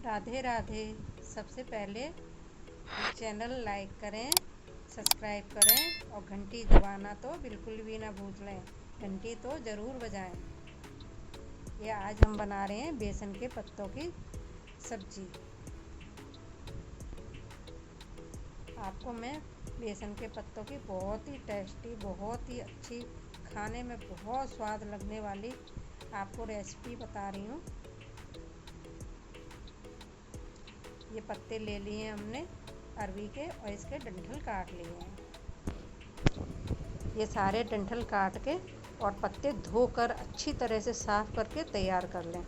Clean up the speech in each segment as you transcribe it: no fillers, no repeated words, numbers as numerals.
राधे राधे। सबसे पहले channel like करें, सब्सक्राइब करें और घंटी दबाना तो बिल्कुल भी ना भूलें। घंटी तो ज़रूर बजाएं। ये आज हम बना रहे हैं बेसन के पत्तों की सब्जी। आपको मैं बेसन के पत्तों की बहुत ही टेस्टी, बहुत ही अच्छी, खाने में बहुत स्वाद लगने वाली आपको रेसिपी बता रही हूँ। ये पत्ते ले लिए हमने अरवी के और इसके डंठल काट लिए हैं। ये सारे डंठल काट के और पत्ते धोकर अच्छी तरह से साफ करके तैयार कर लें।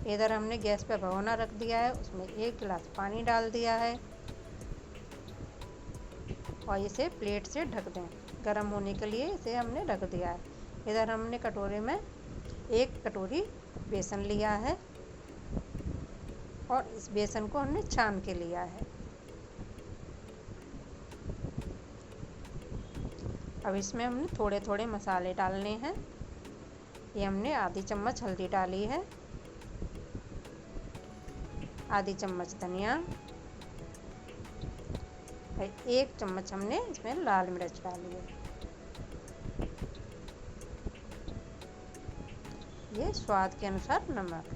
इधर हमने गैस पे भगोना रख दिया है, उसमें 1 गिलास पानी डाल दिया है और इसे प्लेट से ढक दें। गर्म होने के लिए इसे हमने रख दिया है। इधर हमने कटोरे में 1 कटोरी बेसन लिया है और इस बेसन को हमने छान के लिया है। अब इसमें हमने थोड़े थोड़े मसाले डालने हैं। ये हमने आधी चम्मच हल्दी डाली है, आधी चम्मच धनिया, 1 चम्मच हमने इसमें लाल मिर्च डाली है। ये स्वाद के अनुसार नमक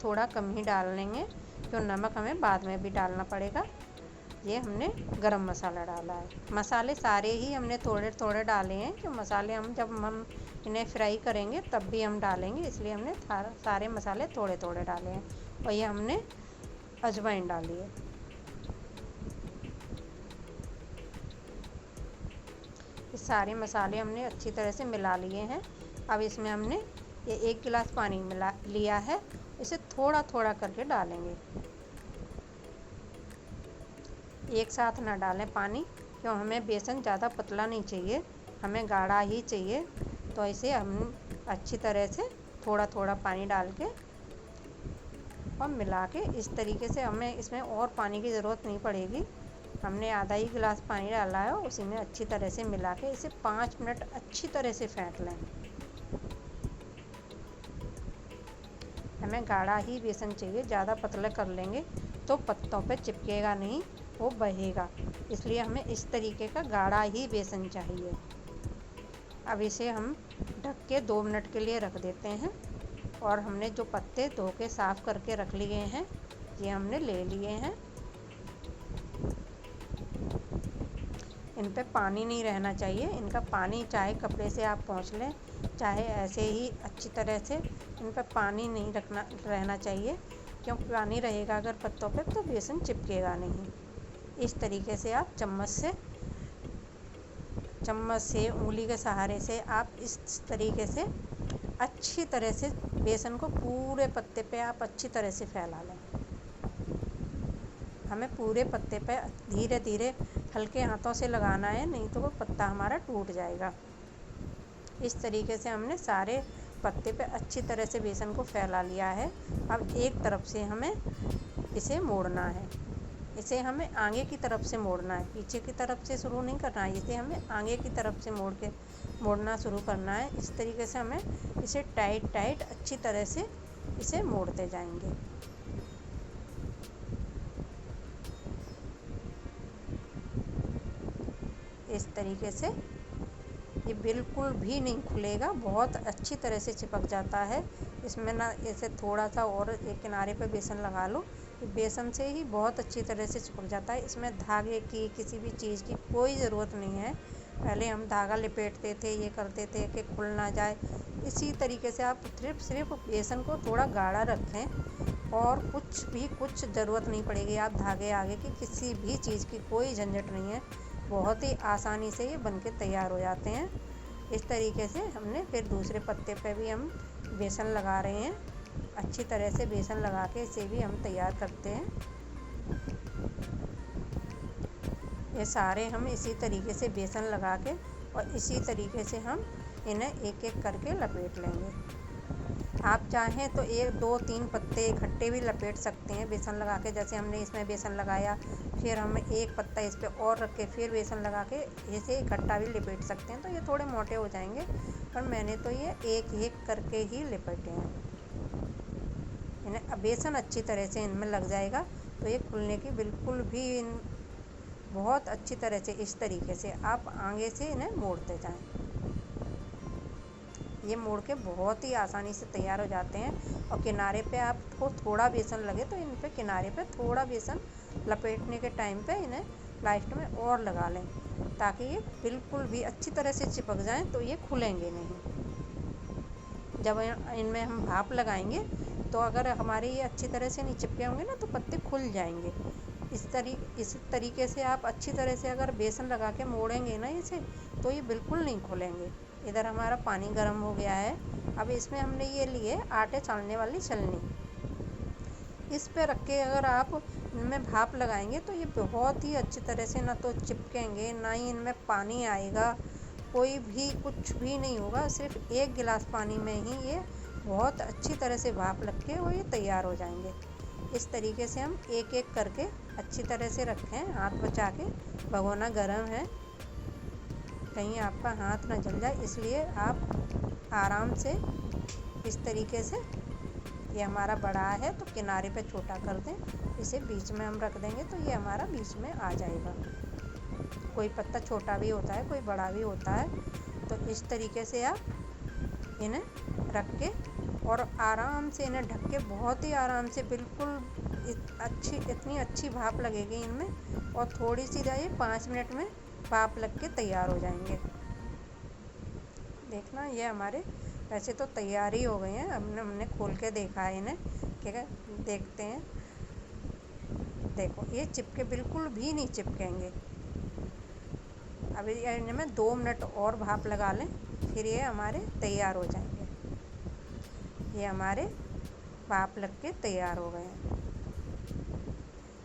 थोड़ा कम ही डाल लेंगे क्यों नमक हमें बाद में भी डालना पड़ेगा। ये हमने गरम मसाला डाला है। मसाले सारे ही हमने थोड़े थोड़े डाले हैं क्यों मसाले हम जब हम इन्हें फ्राई करेंगे तब भी हम डालेंगे, इसलिए हमने सारे मसाले थोड़े थोड़े डाले हैं। और ये हमने अजवाइन डाली है। ये सारे मसाले हमने अच्छी तरह से मिला लिए हैं। अब इसमें हमने ये 1 गिलास पानी मिला लिया है, इसे थोड़ा थोड़ा करके डालेंगे। एक साथ ना डालें पानी क्यों हमें बेसन ज़्यादा पतला नहीं चाहिए, हमें गाढ़ा ही चाहिए। तो इसे हम अच्छी तरह से थोड़ा थोड़ा पानी डाल के और मिला के इस तरीके से हमें इसमें और पानी की ज़रूरत नहीं पड़ेगी। हमने आधा ही गिलास पानी डाला है, उसी में अच्छी तरह से मिला के इसे 5 मिनट अच्छी तरह से फेंट लें। हमें गाढ़ा ही बेसन चाहिए, ज़्यादा पतला कर लेंगे तो पत्तों पे चिपकेगा नहीं, वो बहेगा। इसलिए हमें इस तरीके का गाढ़ा ही बेसन चाहिए। अब इसे हम ढक के 2 मिनट के लिए रख देते हैं। और हमने जो पत्ते धो के साफ़ करके रख लिए हैं ये हमने ले लिए हैं। इन पे पानी नहीं रहना चाहिए, इनका पानी चाहे कपड़े से आप पोंछ लें, चाहे ऐसे ही अच्छी तरह से, इन पे पानी नहीं रहना चाहिए क्योंकि पानी रहेगा अगर पत्तों पे तो बेसन चिपकेगा नहीं। इस तरीके से आप चम्मच से उंगली के सहारे से आप इस तरीके से अच्छी तरह से बेसन को पूरे पत्ते पे आप अच्छी तरह से फैला लें। हमें पूरे पत्ते पे धीरे धीरे हल्के हाथों से लगाना है, नहीं तो वो पत्ता हमारा टूट जाएगा। इस तरीके से हमने सारे पत्ते पे अच्छी तरह से बेसन को फैला लिया है। अब एक तरफ से हमें इसे मोड़ना है, इसे हमें आगे की तरफ से मोड़ना है, पीछे की तरफ से शुरू नहीं करना है। इसे हमें आगे की तरफ से मोड़ना शुरू करना है। इस तरीके से हमें इसे टाइट अच्छी तरह से इसे मोड़ते जाएंगे। इस तरीके से ये बिल्कुल भी नहीं खुलेगा, बहुत अच्छी तरह से चिपक जाता है। इसमें ना ऐसे थोड़ा सा और एक किनारे पे बेसन लगा लो, बेसन से ही बहुत अच्छी तरह से चिपक जाता है। इसमें धागे की किसी भी चीज़ की कोई ज़रूरत नहीं है। पहले हम धागा लपेटते थे, ये करते थे कि खुल ना जाए। इसी तरीके से आप सिर्फ बेसन को थोड़ा गाढ़ा रखें और कुछ ज़रूरत नहीं पड़ेगी। आप धागे आगे की किसी भी चीज़ की कोई झंझट नहीं है, बहुत ही आसानी से ये बनके तैयार हो जाते हैं। इस तरीके से हमने फिर दूसरे पत्ते पे भी हम बेसन लगा रहे हैं। अच्छी तरह से बेसन लगा के इसे भी हम तैयार करते हैं। ये सारे हम इसी तरीके से बेसन लगा के और इसी तरीके से हम इन्हें एक एक करके लपेट लेंगे। आप चाहें तो 1 2 3 पत्ते इकट्ठे भी लपेट सकते हैं बेसन लगा के। जैसे हमने इसमें बेसन लगाया, फिर हम एक पत्ता इस पे और रख के फिर बेसन लगा के इसे इकट्ठा भी लपेट सकते हैं, तो ये थोड़े मोटे हो जाएंगे। पर मैंने तो ये एक एक करके ही लपेटे हैं। इन्हें बेसन अच्छी तरह से इनमें लग जाएगा तो ये खुलने की बिल्कुल भी बहुत अच्छी तरह से इस तरीके से आप आगे से इन्हें मोड़ते जाएं। ये मोड़ के बहुत ही आसानी से तैयार हो जाते हैं। और किनारे पे आपको थोड़ा बेसन लगे तो इन पे किनारे पे थोड़ा बेसन लपेटने के टाइम पे इन्हें लास्ट में और लगा लें ताकि ये बिल्कुल भी अच्छी तरह से चिपक जाएं तो ये खुलेंगे नहीं। जब इनमें हम भाप लगाएंगे तो अगर हमारे ये अच्छी तरह से नहीं चिपके होंगे ना तो पत्ते खुल जाएंगे। इस तरीके से आप अच्छी तरह से अगर बेसन लगा के मोड़ेंगे ना इसे तो ये बिल्कुल नहीं खुलेंगे। इधर हमारा पानी गर्म हो गया है। अब इसमें हमने ये लिए आटे छानने वाली छलनी। इस पे रख के अगर आप इनमें भाप लगाएंगे तो ये बहुत ही अच्छी तरह से ना तो चिपकेंगे ना ही इनमें पानी आएगा, कोई भी कुछ भी नहीं होगा। सिर्फ 1 गिलास पानी में ही ये बहुत अच्छी तरह से भाप लग के और ये तैयार हो जाएंगे। इस तरीके से हम एक एक करके अच्छी तरह से रखें, हाथ बचा के। भगोना गर्म है, कहीं आपका हाथ ना जल जाए, इसलिए आप आराम से इस तरीके से। ये हमारा बड़ा है तो किनारे पे छोटा कर दें, इसे बीच में हम रख देंगे तो ये हमारा बीच में आ जाएगा। कोई पत्ता छोटा भी होता है, कोई बड़ा भी होता है। तो इस तरीके से आप इन्हें रख के और आराम से इन्हें ढक के बहुत ही आराम से बिल्कुल इतनी अच्छी भाप लगेगी इनमें और थोड़ी सी ये 5 मिनट में भाप लग के तैयार हो जाएंगे। देखना ये हमारे वैसे तो तैयार ही हो गए हैं। हमने खोल के देखा है इन्हें, ठीक है, देखते हैं। देखो ये चिपके बिल्कुल भी नहीं चिपकेंगे। अभी इनमें 2 मिनट और भाप लगा लें फिर ये हमारे तैयार हो जाएंगे। ये हमारे भाप लग के तैयार हो गए हैं।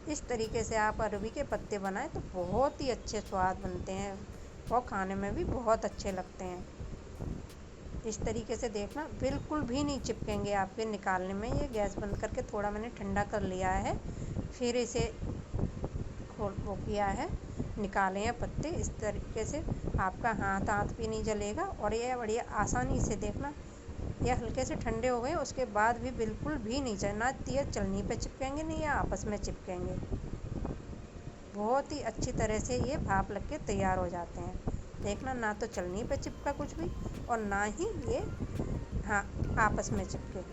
इस तरीके से आप अरबी के पत्ते बनाएं तो बहुत ही अच्छे स्वाद बनते हैं और खाने में भी बहुत अच्छे लगते हैं। इस तरीके से देखना बिल्कुल भी नहीं चिपकेंगे आपके निकालने में। ये गैस बंद करके थोड़ा मैंने ठंडा कर लिया है, फिर इसे वो किया है, निकाले हैं पत्ते। इस तरीके से आपका हाथ भी नहीं जलेगा और ये बढ़िया आसानी से देखना ये हल्के से ठंडे हो गए उसके बाद भी बिल्कुल भी नहीं ना ये चलनी पे चिपकेंगे नहीं या आपस में चिपकेंगे। बहुत ही अच्छी तरह से ये भाप लग के तैयार हो जाते हैं। देखना ना तो चलनी पे चिपका कुछ भी और ना ही ये आपस में चिपके।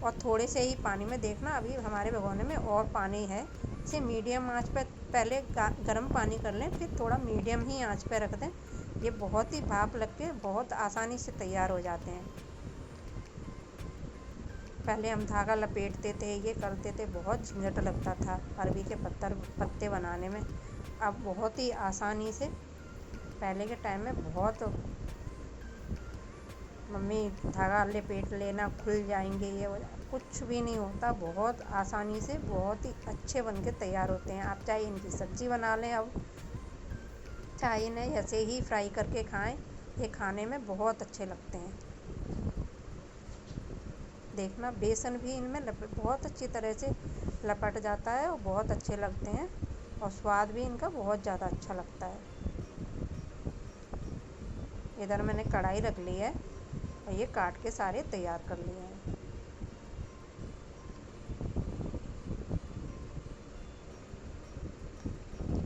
और थोड़े से ही पानी में देखना, अभी हमारे भगोने में और पानी है। इसे मीडियम आंच पे पहले गर्म पानी कर लें, फिर थोड़ा मीडियम ही आंच पे रख दें। ये बहुत ही भाप लग के बहुत आसानी से तैयार हो जाते हैं। पहले हम धागा लपेटते थे, ये करते थे, बहुत झंझट लगता था अरबी के पत्ते बनाने में। अब बहुत ही आसानी से, पहले के टाइम में बहुत मम्मी धागा लपेट लेना खुल जाएंगे, ये कुछ भी नहीं होता। बहुत आसानी से बहुत ही अच्छे बन के तैयार होते हैं। आप चाहे इनकी सब्ज़ी बना लें, अब चाहे इन्हें ऐसे ही फ्राई करके खाएं, ये खाने में बहुत अच्छे लगते हैं। देखना बेसन भी इनमें बहुत अच्छी तरह से लपट जाता है और बहुत अच्छे लगते हैं और स्वाद भी इनका बहुत ज़्यादा अच्छा लगता है। इधर मैंने कढ़ाई रख ली है और ये काट के सारे तैयार कर लिए हैं।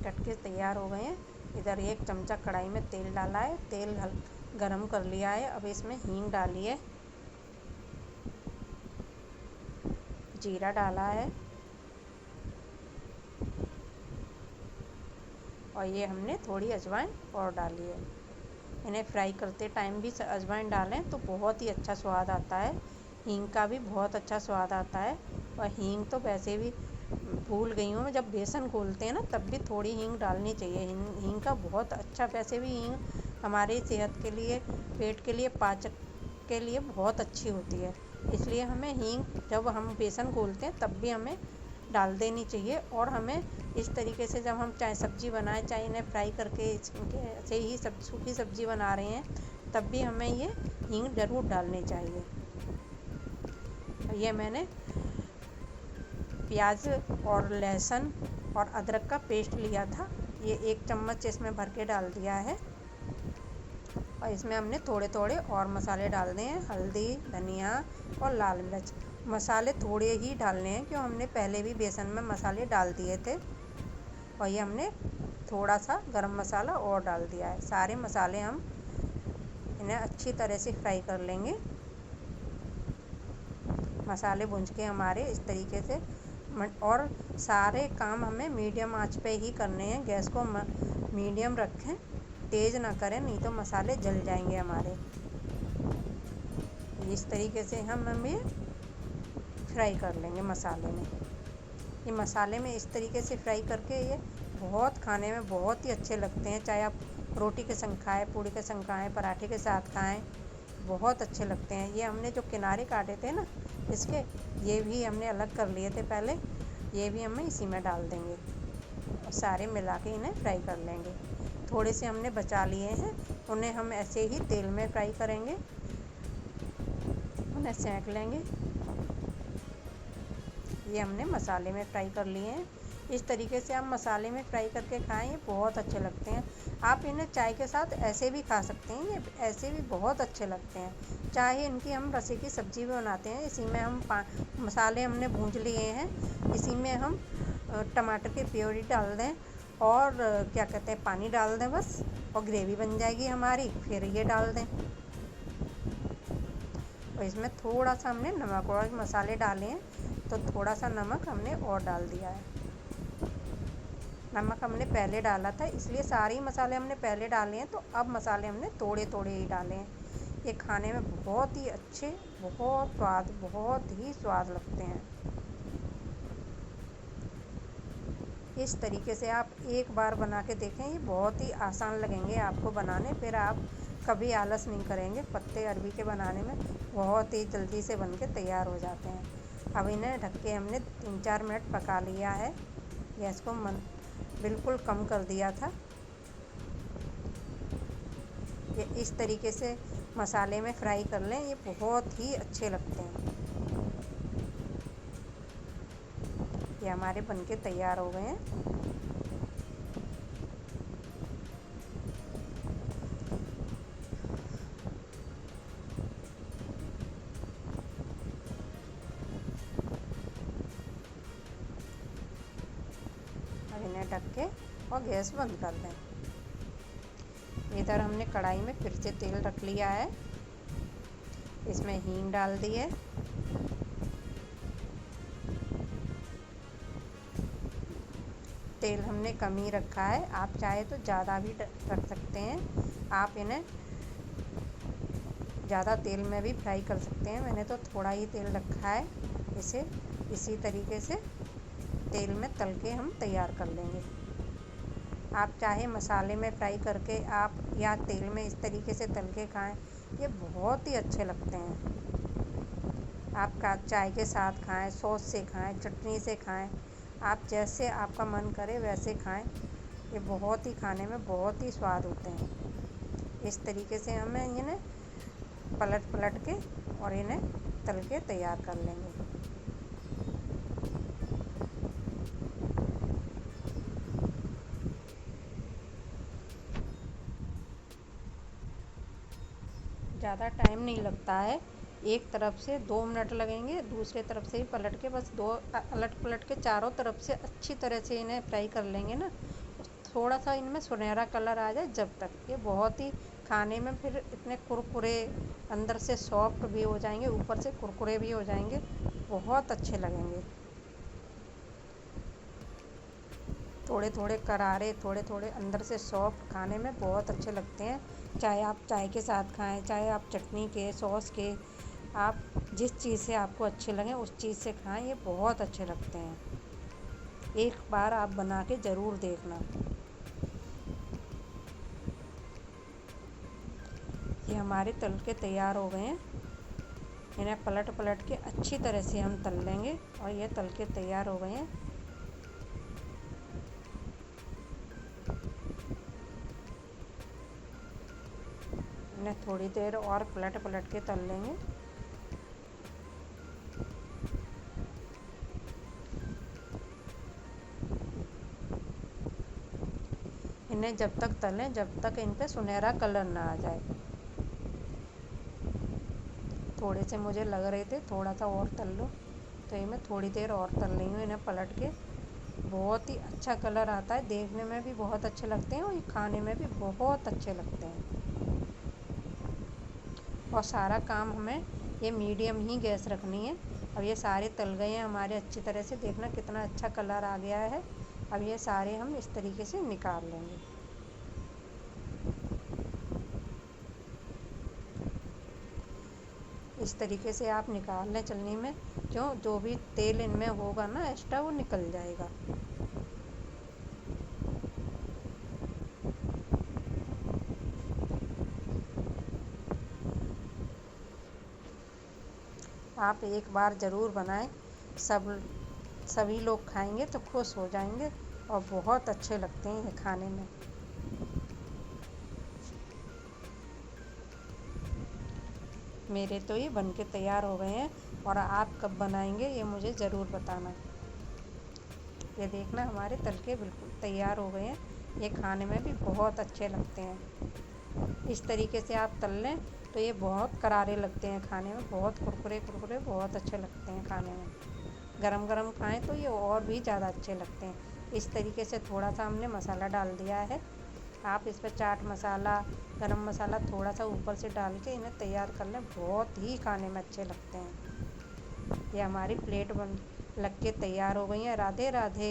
कट के तैयार हो गए हैं। इधर 1 चमचा कढ़ाई में तेल डाला है, तेल गरम कर लिया है। अब इसमें हींग डाली है, जीरा डाला है और ये हमने थोड़ी अजवाइन और डाली है। इन्हें फ्राई करते टाइम भी अजवाइन डालें तो बहुत ही अच्छा स्वाद आता है। हींग का भी बहुत अच्छा स्वाद आता है। और हींग तो वैसे भी भूल गई हूँ मैं, जब बेसन घोलते हैं ना तब भी थोड़ी हींग डालनी चाहिए। हींग का बहुत अच्छा, वैसे भी हींग हमारी सेहत के लिए, पेट के लिए, पाचक के लिए बहुत अच्छी होती है। इसलिए हमें हींग जब हम बेसन घोलते हैं तब भी हमें डाल देनी चाहिए। और हमें इस तरीके से जब हम चाहे सब्ज़ी बनाएं, चाहे इन्हें फ्राई करके ऐसे ही सूखी सब्ज़ी बना रहे हैं तब भी हमें ये हींग ज़रूर डालनी चाहिए। ये मैंने प्याज और लहसुन और अदरक का पेस्ट लिया था, ये 1 चम्मच इसमें भर के डाल दिया है। और इसमें हमने थोड़े थोड़े और मसाले डाल दिए हैं, हल्दी, धनिया और लाल मिर्च। मसाले थोड़े ही डालने हैं, क्यों हमने पहले भी बेसन में मसाले डाल दिए थे। और ये हमने थोड़ा सा गरम मसाला और डाल दिया है। सारे मसाले हम इन्हें अच्छी तरह से फ्राई कर लेंगे। मसाले भूंज के हमारे इस तरीके से, और सारे काम हमें मीडियम आंच पे ही करने हैं। गैस को मीडियम रखें, तेज़ ना करें, नहीं तो मसाले जल जाएंगे हमारे। इस तरीके से हम ये फ्राई कर लेंगे मसाले में। ये मसाले में इस तरीके से फ्राई करके ये बहुत खाने में बहुत ही अच्छे लगते हैं। चाहे आप रोटी के संग खाएँ, पूड़ी के संग खाएँ, पराठे के साथ खाएँ, बहुत अच्छे लगते हैं। ये हमने जो किनारे काटे थे ना इसके, ये भी हमने अलग कर लिए थे पहले। ये भी हमें इसी में डाल देंगे और सारे मिला के इन्हें फ्राई कर लेंगे। थोड़े से हमने बचा लिए हैं, उन्हें हम ऐसे ही तेल में फ्राई करेंगे, उन्हें सेंक लेंगे। ये हमने मसाले में फ्राई कर लिए हैं। इस तरीके से आप मसाले में फ्राई करके खाएं, ये बहुत अच्छे लगते हैं। आप इन्हें चाय के साथ ऐसे भी खा सकते हैं, ये ऐसे भी बहुत अच्छे लगते हैं। चाहे इनकी हम रसे की सब्ज़ी भी बनाते हैं। इसी में हम मसाले हमने भूंज लिए हैं, इसी में हम टमाटर की प्योरी डाल दें और क्या कहते हैं पानी डाल दें बस, और ग्रेवी बन जाएगी हमारी। फिर ये डाल दें और इसमें थोड़ा सा हमने नमक, और मसाले डाले हैं तो थोड़ा सा नमक हमने और डाल दिया है। नमक हमने पहले डाला था, इसलिए सारे मसाले हमने पहले डाले हैं, तो अब मसाले हमने थोड़े थोड़े ही डाले हैं। ये खाने में बहुत ही अच्छे, बहुत ही स्वाद लगते हैं। इस तरीके से आप एक बार बना के देखें, ये बहुत ही आसान लगेंगे आपको बनाने, फिर आप कभी आलस नहीं करेंगे। पत्ते अरबी के बनाने में बहुत ही जल्दी से बन के तैयार हो जाते हैं। अब इन्हें ढक के हमने 3-4 मिनट पका लिया है। गैस को बिल्कुल कम कर दिया था। ये इस तरीके से मसाले में फ्राई कर लें, ये बहुत ही अच्छे लगते हैं। ये हमारे बनके तैयार हो गए हैं। अब इन्हें ढक के और गैस बंद कर दें। इधर हमने कढ़ाई में फिर से तेल रख लिया है, इसमें हींग डाल दी है। तेल हमने कम ही रखा है, आप चाहे तो ज़्यादा भी रख सकते हैं। आप इन्हें ज़्यादा तेल में भी फ्राई कर सकते हैं, मैंने तो थोड़ा ही तेल रखा है। इसे इसी तरीके से तेल में तल के हम तैयार कर लेंगे। आप चाहे मसाले में फ्राई करके आप या तेल में इस तरीके से तल के खाएँ, ये बहुत ही अच्छे लगते हैं। आप चाय के साथ खाएँ, सॉस से खाएँ, चटनी से खाएँ, आप जैसे आपका मन करे वैसे खाएँ। ये बहुत ही खाने में बहुत ही स्वाद होते हैं। इस तरीके से हमें इन्हें पलट के और इन्हें तल के तैयार कर लेंगे। ज़्यादा टाइम नहीं लगता है, एक तरफ से 2 मिनट लगेंगे, दूसरे तरफ से भी पलट के बस दो अलट पलट के चारों तरफ से अच्छी तरह से इन्हें फ्राई कर लेंगे ना, थोड़ा सा इनमें सुनहरा कलर आ जाए जब तक। ये बहुत ही खाने में फिर इतने कुरकुरे, अंदर से सॉफ्ट भी हो जाएंगे, ऊपर से कुरकुरे भी हो जाएंगे, बहुत अच्छे लगेंगे। थोड़े थोड़े करारे, थोड़े थोड़े अंदर से सॉफ्ट, खाने में बहुत अच्छे लगते हैं। चाहे आप चाय के साथ खाएं, चाहे आप चटनी के, सॉस के, आप जिस चीज़ से आपको अच्छे लगें उस चीज़ से खाएं, ये बहुत अच्छे लगते हैं। एक बार आप बना के ज़रूर देखना। ये हमारे तल के तैयार हो गए हैं। इन्हें पलट के अच्छी तरह से हम तल लेंगे और ये तल के तैयार हो गए हैं। इन्हें थोड़ी देर और पलट के तल लेंगे। इन्हें जब तक तलें जब तक इन पे सुनहरा कलर ना आ जाए। थोड़े से मुझे लग रहे थे थोड़ा सा और तल लो, तो ये मैं थोड़ी देर और तल रही हूँ इन्हें पलट के। बहुत ही अच्छा कलर आता है, देखने में भी बहुत अच्छे लगते हैं और ये खाने में भी बहुत अच्छे लगते हैं। और सारा काम हमें ये मीडियम ही गैस रखनी है। अब ये सारे तल गए हैं हमारे अच्छी तरह से, देखना कितना अच्छा कलर आ गया है। अब ये सारे हम इस तरीके से निकाल लेंगे। इस तरीके से आप निकाल लें चलनी में, क्यों जो भी तेल इनमें होगा ना एक्स्ट्रा वो निकल जाएगा। आप एक बार ज़रूर बनाएं, सभी लोग खाएंगे तो खुश हो जाएंगे और बहुत अच्छे लगते हैं ये खाने में। मेरे तो ये बनके तैयार हो गए हैं और आप कब बनाएंगे ये मुझे ज़रूर बताना। ये देखना हमारे तल के बिल्कुल तैयार हो गए हैं, ये खाने में भी बहुत अच्छे लगते हैं। इस तरीके से आप तल लें तो ये बहुत करारे लगते हैं खाने में, बहुत कुरकुरे कुरकुरे बहुत अच्छे लगते हैं खाने में। गरम गरम खाएं तो ये और भी ज़्यादा अच्छे लगते हैं। इस तरीके से थोड़ा सा हमने मसाला डाल दिया है, आप इस पर चाट मसाला, गरम मसाला थोड़ा सा ऊपर से डाल के इन्हें तैयार कर लें, बहुत ही खाने में अच्छे लगते हैं। ये हमारी प्लेट बन लग के तैयार हो गई है। राधे राधे।